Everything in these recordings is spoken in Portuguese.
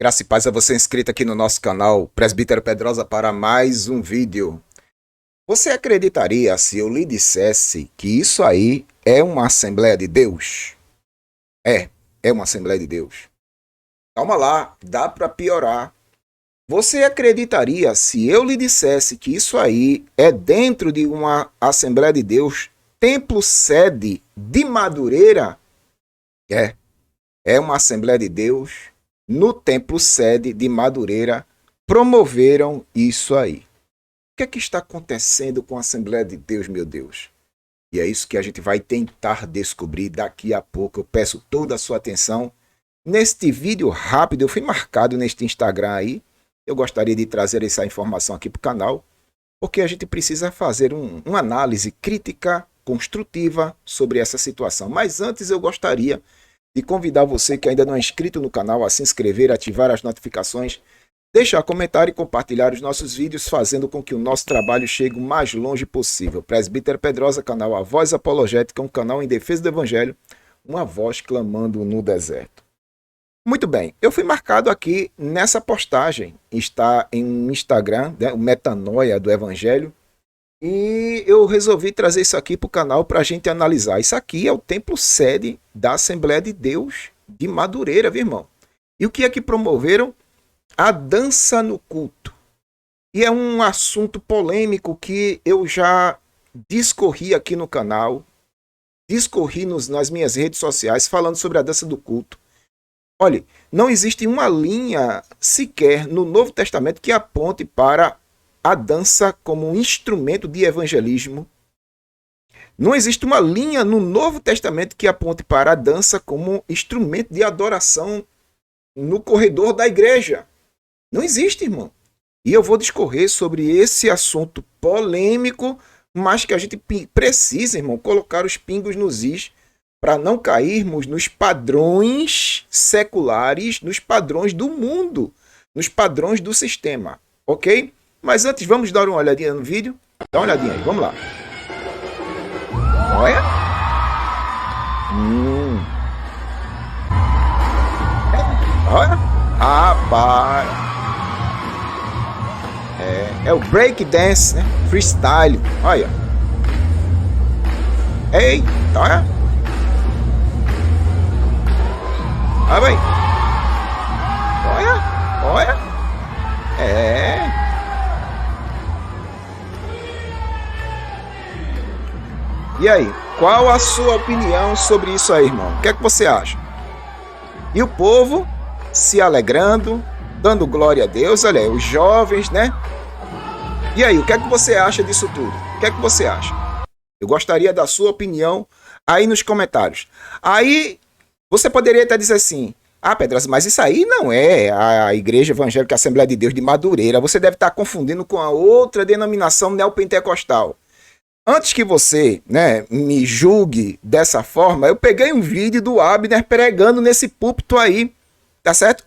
Graça e paz a você inscrito aqui no nosso canal Presbítero Pedrosa para mais um vídeo. Você acreditaria se eu lhe dissesse que isso aí é uma Assembleia de Deus? É uma Assembleia de Deus. Calma lá, dá para piorar. Você acreditaria se eu lhe dissesse que isso aí é dentro de uma Assembleia de Deus, templo sede de Madureira? É uma Assembleia de Deus. No templo sede de Madureira, promoveram isso aí. O que é que está acontecendo com a Assembleia de Deus, meu Deus? E é isso que a gente vai tentar descobrir daqui a pouco. Eu peço toda a sua atenção. Neste vídeo rápido, eu fui marcado neste Instagram aí. Eu gostaria de trazer essa informação aqui para o canal, porque a gente precisa fazer uma análise crítica, construtiva sobre essa situação. Mas antes eu gostaria de convidar você que ainda não é inscrito no canal a se inscrever, ativar as notificações, deixar comentário e compartilhar os nossos vídeos, fazendo com que o nosso trabalho chegue o mais longe possível. Presbítero Pedrosa, canal A Voz Apologética, um canal em defesa do Evangelho, uma voz clamando no deserto. Muito bem, eu fui marcado aqui nessa postagem, está em Instagram, né, o Metanoia do Evangelho, e eu resolvi trazer isso aqui para o canal para a gente analisar. Isso aqui é o templo sede da Assembleia de Deus de Madureira, viu, irmão? E o que é que promoveram? A dança no culto. E é um assunto polêmico que eu já discorri aqui no canal, discorri nas minhas redes sociais falando sobre a dança do culto. Olha, não existe uma linha sequer no Novo Testamento que aponte para a dança como um instrumento de evangelismo. Não existe uma linha no Novo Testamento que aponte para a dança como instrumento de adoração no corredor da igreja. Não existe, irmão. E eu vou discorrer sobre esse assunto polêmico, mas que a gente precisa, irmão, colocar os pingos nos is para não cairmos nos padrões seculares, nos padrões do mundo, nos padrões do sistema, ok? Mas antes, vamos dar uma olhadinha no vídeo? Dá uma olhadinha aí, vamos lá. Olha. Olha. Rapaz. É o break dance, né? Freestyle. Olha. Eita, olha. Olha, vai. Olha. E aí, qual a sua opinião sobre isso aí, irmão? O que é que você acha? E o povo se alegrando, dando glória a Deus, olha aí, os jovens, né? E aí, o que é que você acha disso tudo? O que é que você acha? Eu gostaria da sua opinião aí nos comentários. Aí, você poderia até dizer assim, Pedrosa, mas isso aí não é a Igreja Evangélica Assembleia de Deus de Madureira. Você deve estar confundindo com a outra denominação neopentecostal. Antes que você, né, me julgue dessa forma, eu peguei um vídeo do Abner pregando nesse púlpito aí, tá certo?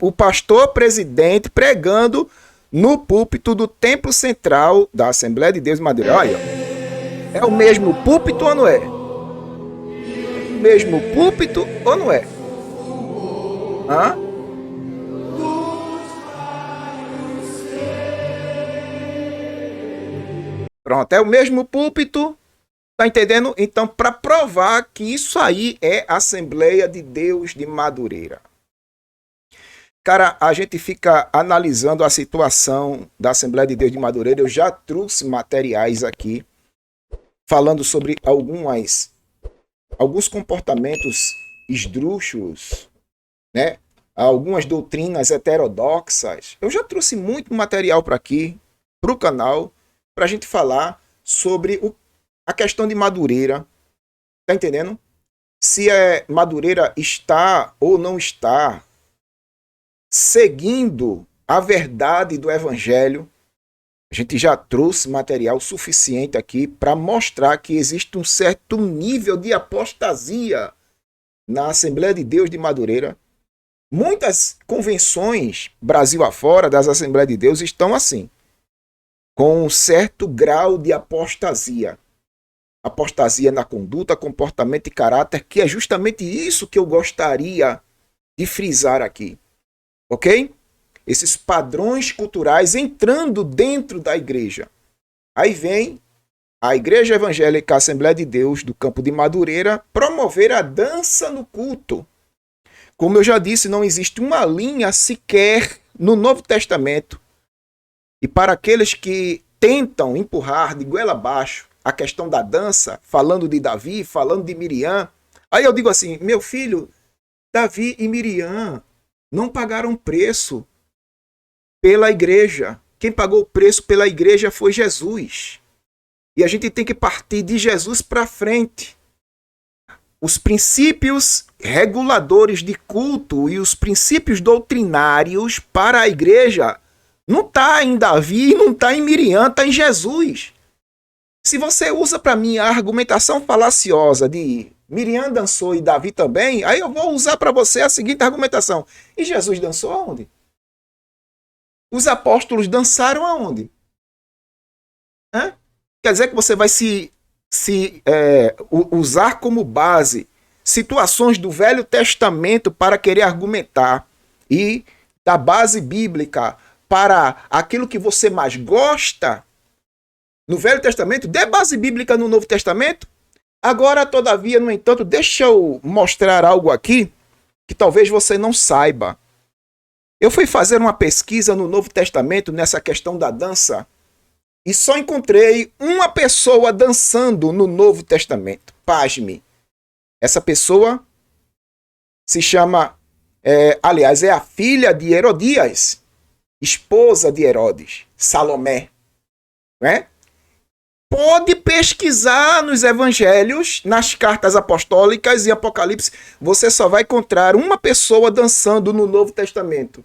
O pastor presidente pregando no púlpito do Templo Central da Assembleia de Deus de Madureira. Olha, é o mesmo púlpito ou não é? O mesmo púlpito ou não é? Hã? Pronto, é o mesmo púlpito, tá entendendo? Então, para provar que isso aí é Assembleia de Deus de Madureira. Cara, a gente fica analisando a situação da Assembleia de Deus de Madureira. Eu já trouxe materiais aqui falando sobre alguns comportamentos esdrúxulos, né? Algumas doutrinas heterodoxas. Eu já trouxe muito material para aqui, para o canal, para a gente falar sobre a questão de Madureira. Tá entendendo? Se Madureira está ou não está seguindo a verdade do Evangelho. A gente já trouxe material suficiente aqui para mostrar que existe um certo nível de apostasia na Assembleia de Deus de Madureira. Muitas convenções, Brasil afora, das Assembleias de Deus estão assim, com um certo grau de apostasia. Apostasia na conduta, comportamento e caráter, que é justamente isso que eu gostaria de frisar aqui. ok? Esses padrões culturais entrando dentro da igreja. Aí vem a Igreja Evangélica Assembleia de Deus do Campo de Madureira promover a dança no culto. Como eu já disse, não existe uma linha sequer no Novo Testamento. E para aqueles que tentam empurrar de goela abaixo a questão da dança, falando de Davi, falando de Miriam, aí eu digo assim, meu filho, Davi e Miriam não pagaram preço pela igreja. Quem pagou o preço pela igreja foi Jesus. E a gente tem que partir de Jesus para frente. Os princípios reguladores de culto e os princípios doutrinários para a igreja não está em Davi, não está em Miriam, está em Jesus. Se você usa para mim a argumentação falaciosa de Miriam dançou e Davi também, aí eu vou usar para você a seguinte argumentação. E Jesus dançou aonde? Os apóstolos dançaram aonde? Hã? Quer dizer que você vai usar como base situações do Velho Testamento para querer argumentar e da base bíblica para aquilo que você mais gosta no Velho Testamento, dê base bíblica no Novo Testamento. Agora, todavia, no entanto, deixa eu mostrar algo aqui que talvez você não saiba. Eu fui fazer uma pesquisa no Novo Testamento nessa questão da dança e só encontrei uma pessoa dançando no Novo Testamento. Pasme. Essa pessoa se chama, aliás, é a filha de Herodias, esposa de Herodes, Salomé. Né? Pode pesquisar nos evangelhos, nas cartas apostólicas e Apocalipse, você só vai encontrar uma pessoa dançando no Novo Testamento.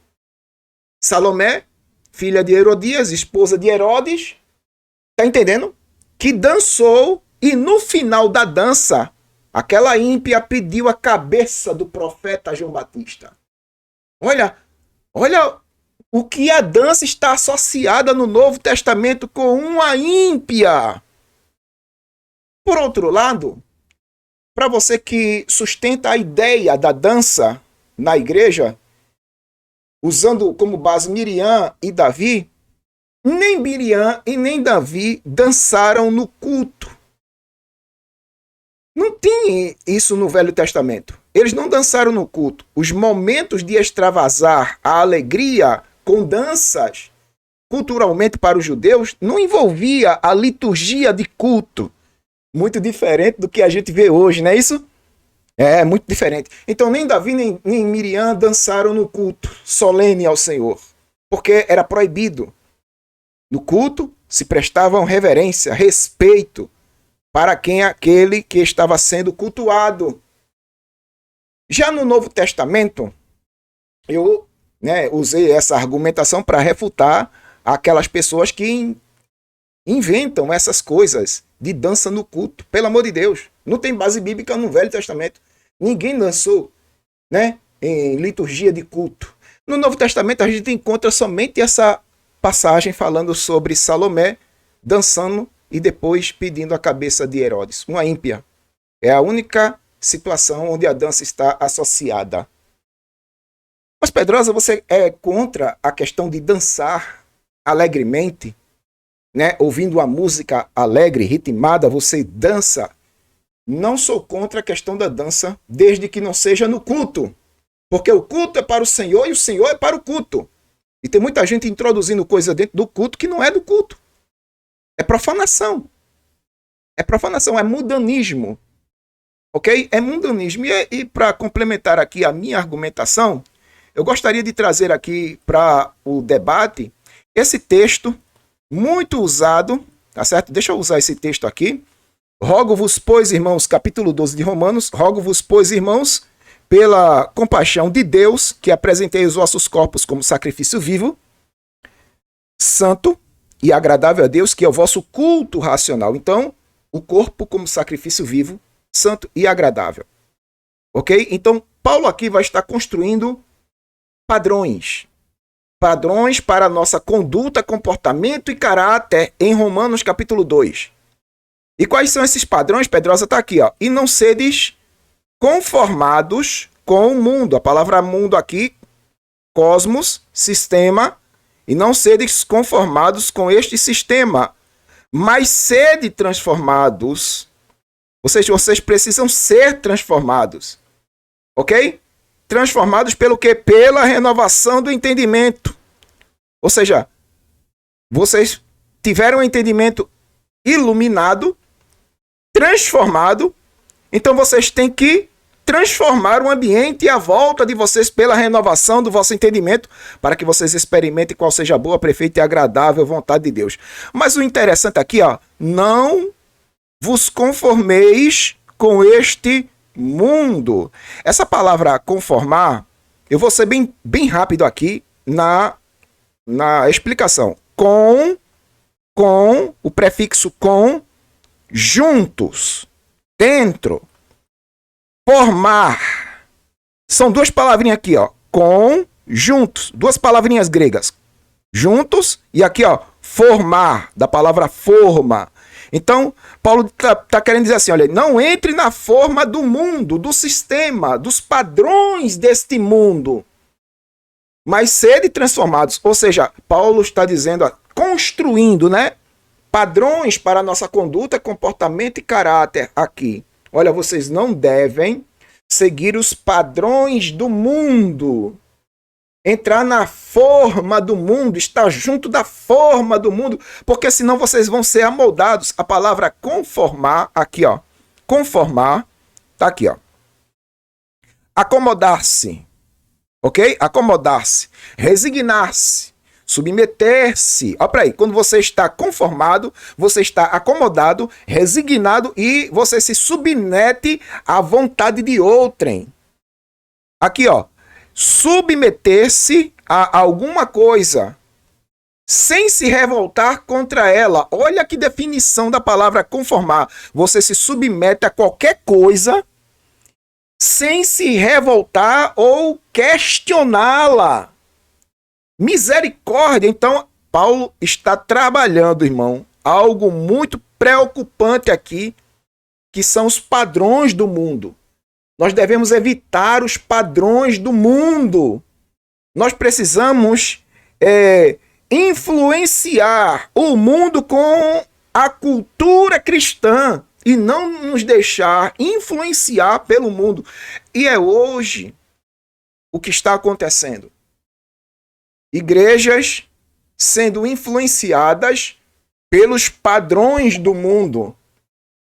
Salomé, filha de Herodias, esposa de Herodes, tá entendendo? Que dançou e no final da dança, aquela ímpia pediu a cabeça do profeta João Batista. Olha o que a dança está associada no Novo Testamento com uma ímpia. Por outro lado, para você que sustenta a ideia da dança na igreja, usando como base Miriam e Davi, nem Miriam e nem Davi dançaram no culto. Não tem isso no Velho Testamento. Eles não dançaram no culto. Os momentos de extravasar a alegria com danças, culturalmente para os judeus, não envolvia a liturgia de culto. Muito diferente do que a gente vê hoje, não é isso? É, muito diferente. Então nem Davi nem Miriam dançaram no culto solene ao Senhor, porque era proibido. No culto se prestavam reverência, respeito para aquele que estava sendo cultuado. Já no Novo Testamento, eu usei essa argumentação para refutar aquelas pessoas que inventam essas coisas de dança no culto. Pelo amor de Deus, não tem base bíblica no Velho Testamento. Ninguém dançou, em liturgia de culto. No Novo Testamento a gente encontra somente essa passagem falando sobre Salomé dançando e depois pedindo a cabeça de Herodes, uma ímpia. É a única situação onde a dança está associada. Mas, Pedrosa, você é contra a questão de dançar alegremente? Ouvindo uma música alegre, ritmada, você dança? Não sou contra a questão da dança, desde que não seja no culto. Porque o culto é para o Senhor e o Senhor é para o culto. E tem muita gente introduzindo coisa dentro do culto que não é do culto. É profanação. É profanação, é mundanismo. Ok? É mundanismo. E para complementar aqui a minha argumentação, eu gostaria de trazer aqui para o debate esse texto muito usado, tá certo? Deixa eu usar esse texto aqui. Rogo-vos, pois, irmãos, capítulo 12 de Romanos, rogo-vos, pois, irmãos, pela compaixão de Deus, que apresentei os vossos corpos como sacrifício vivo, santo e agradável a Deus, que é o vosso culto racional. Então, o corpo como sacrifício vivo, santo e agradável. Ok? Então, Paulo aqui vai estar construindo padrões para a nossa conduta, comportamento e caráter em Romanos capítulo 2. E quais são esses padrões? Pedrosa está aqui, ó. E não sedes conformados com o mundo. A palavra mundo aqui cosmos, sistema, e não sedes conformados com este sistema, mas sede transformados. Ou seja, vocês precisam ser transformados. Ok? Transformados pelo quê? Pela renovação do entendimento. Ou seja, vocês tiveram um entendimento iluminado, transformado, então vocês têm que transformar o ambiente e a volta de vocês pela renovação do vosso entendimento, para que vocês experimentem qual seja a boa, perfeita e agradável vontade de Deus. Mas o interessante aqui, ó, não vos conformeis com este mundo. Essa palavra conformar, eu vou ser bem rápido aqui na explicação. Com o prefixo com, juntos, dentro, formar. São duas palavrinhas aqui, ó. Com, juntos. Duas palavrinhas gregas. Juntos e aqui, ó, formar, da palavra forma. Então, Paulo tá querendo dizer assim, olha, não entre na forma do mundo, do sistema, dos padrões deste mundo, mas sede transformados. Ou seja, Paulo está dizendo, ó, construindo, né, padrões para a nossa conduta, comportamento e caráter aqui. Olha, vocês não devem seguir os padrões do mundo, entrar na forma do mundo, estar junto da forma do mundo, porque senão vocês vão ser amoldados. A palavra conformar, aqui ó, conformar, tá aqui ó, acomodar-se, ok? Acomodar-se, resignar-se, submeter-se. Olha para aí, quando você está conformado, você está acomodado, resignado e você se submete à vontade de outrem. Aqui ó, submeter-se a alguma coisa sem se revoltar contra ela. Olha que definição da palavra conformar. Você se submete a qualquer coisa sem se revoltar ou questioná-la. Misericórdia. Então, Paulo está trabalhando, irmão, algo muito preocupante aqui, que são os padrões do mundo. Nós devemos evitar os padrões do mundo. Nós precisamos influenciar o mundo com a cultura cristã e não nos deixar influenciar pelo mundo. E é hoje o que está acontecendo. Igrejas sendo influenciadas pelos padrões do mundo.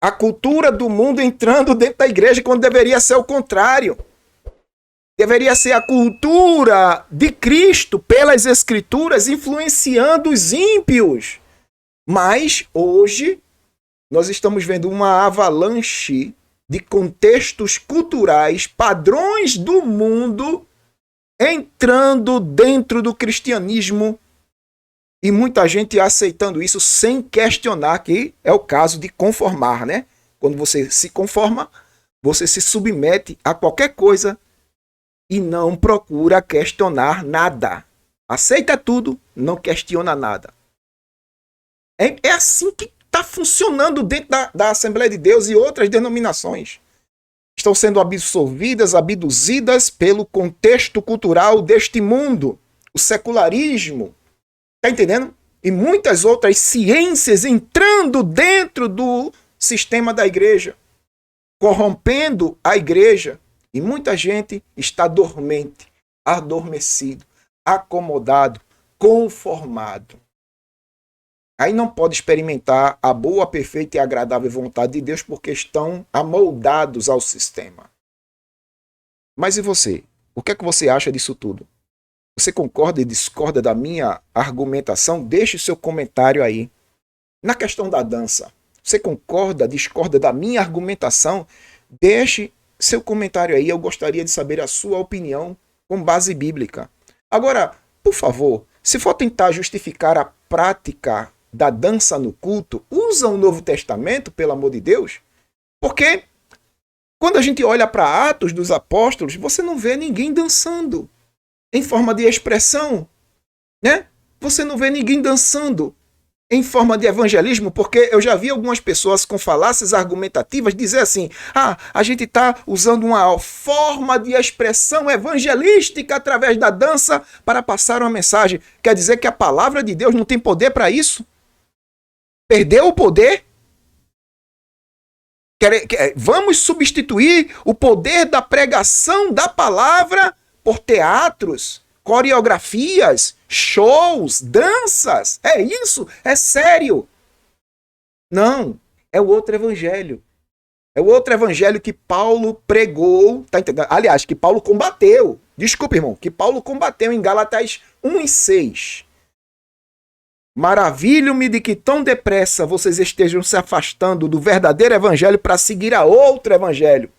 A cultura do mundo entrando dentro da igreja, quando deveria ser o contrário. Deveria ser a cultura de Cristo pelas Escrituras influenciando os ímpios. Mas hoje nós estamos vendo uma avalanche de contextos culturais, padrões do mundo entrando dentro do cristianismo e muita gente aceitando isso sem questionar, que é o caso de conformar, né? Quando você se conforma, você se submete a qualquer coisa e não procura questionar nada. Aceita tudo, não questiona nada. É assim que está funcionando dentro da Assembleia de Deus e outras denominações. Estão sendo absorvidas, abduzidas pelo contexto cultural deste mundo. O secularismo. Está entendendo? E muitas outras ciências entrando dentro do sistema da igreja, corrompendo a igreja. E muita gente está dormente, adormecido, acomodado, conformado. Aí não pode experimentar a boa, perfeita e agradável vontade de Deus porque estão amoldados ao sistema. Mas e você? O que é que você acha disso tudo? Você concorda e discorda da minha argumentação? Deixe seu comentário aí. Na questão da dança, você concorda, discorda da minha argumentação? Deixe seu comentário aí. Eu gostaria de saber a sua opinião com base bíblica. Agora, por favor, se for tentar justificar a prática da dança no culto, usa o Novo Testamento, pelo amor de Deus. Porque quando a gente olha para Atos dos Apóstolos, você não vê ninguém dançando em forma de expressão, né? Você não vê ninguém dançando em forma de evangelismo, porque eu já vi algumas pessoas com falácias argumentativas dizer assim: a gente está usando uma forma de expressão evangelística através da dança para passar uma mensagem. Quer dizer que a palavra de Deus não tem poder para isso? Perdeu o poder? Vamos substituir o poder da pregação da palavra por teatros, coreografias, shows, danças. É isso? É sério? Não, é o outro evangelho. É o outro evangelho que Paulo pregou, tá entendendo? Aliás, que Paulo combateu. Desculpa, irmão, que Paulo combateu em Gálatas 1:6. Maravilho-me de que tão depressa vocês estejam se afastando do verdadeiro evangelho para seguir a outro evangelho.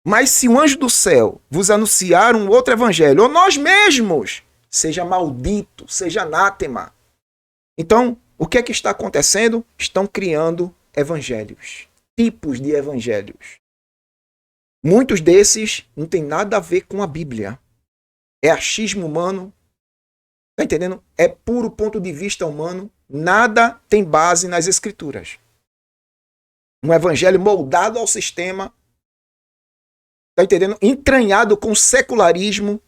Mas se o anjo do céu vos anunciar um outro evangelho, ou nós mesmos, seja maldito, seja anátema. Então, o que é que está acontecendo? Estão criando evangelhos, tipos de evangelhos. Muitos desses não tem nada a ver com a Bíblia. É achismo humano. Tá entendendo? É puro ponto de vista humano. Nada tem base nas escrituras. Um evangelho moldado ao sistema. Tá entendendo? Entranhado com secularismo.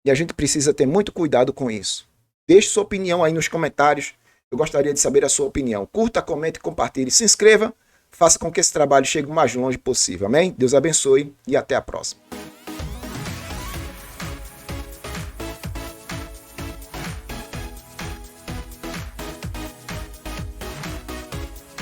E a gente precisa ter muito cuidado com isso. Deixe sua opinião aí nos comentários. Eu gostaria de saber a sua opinião. Curta, comente, compartilhe, se inscreva. Faça com que esse trabalho chegue o mais longe possível. Amém? Deus abençoe e até a próxima.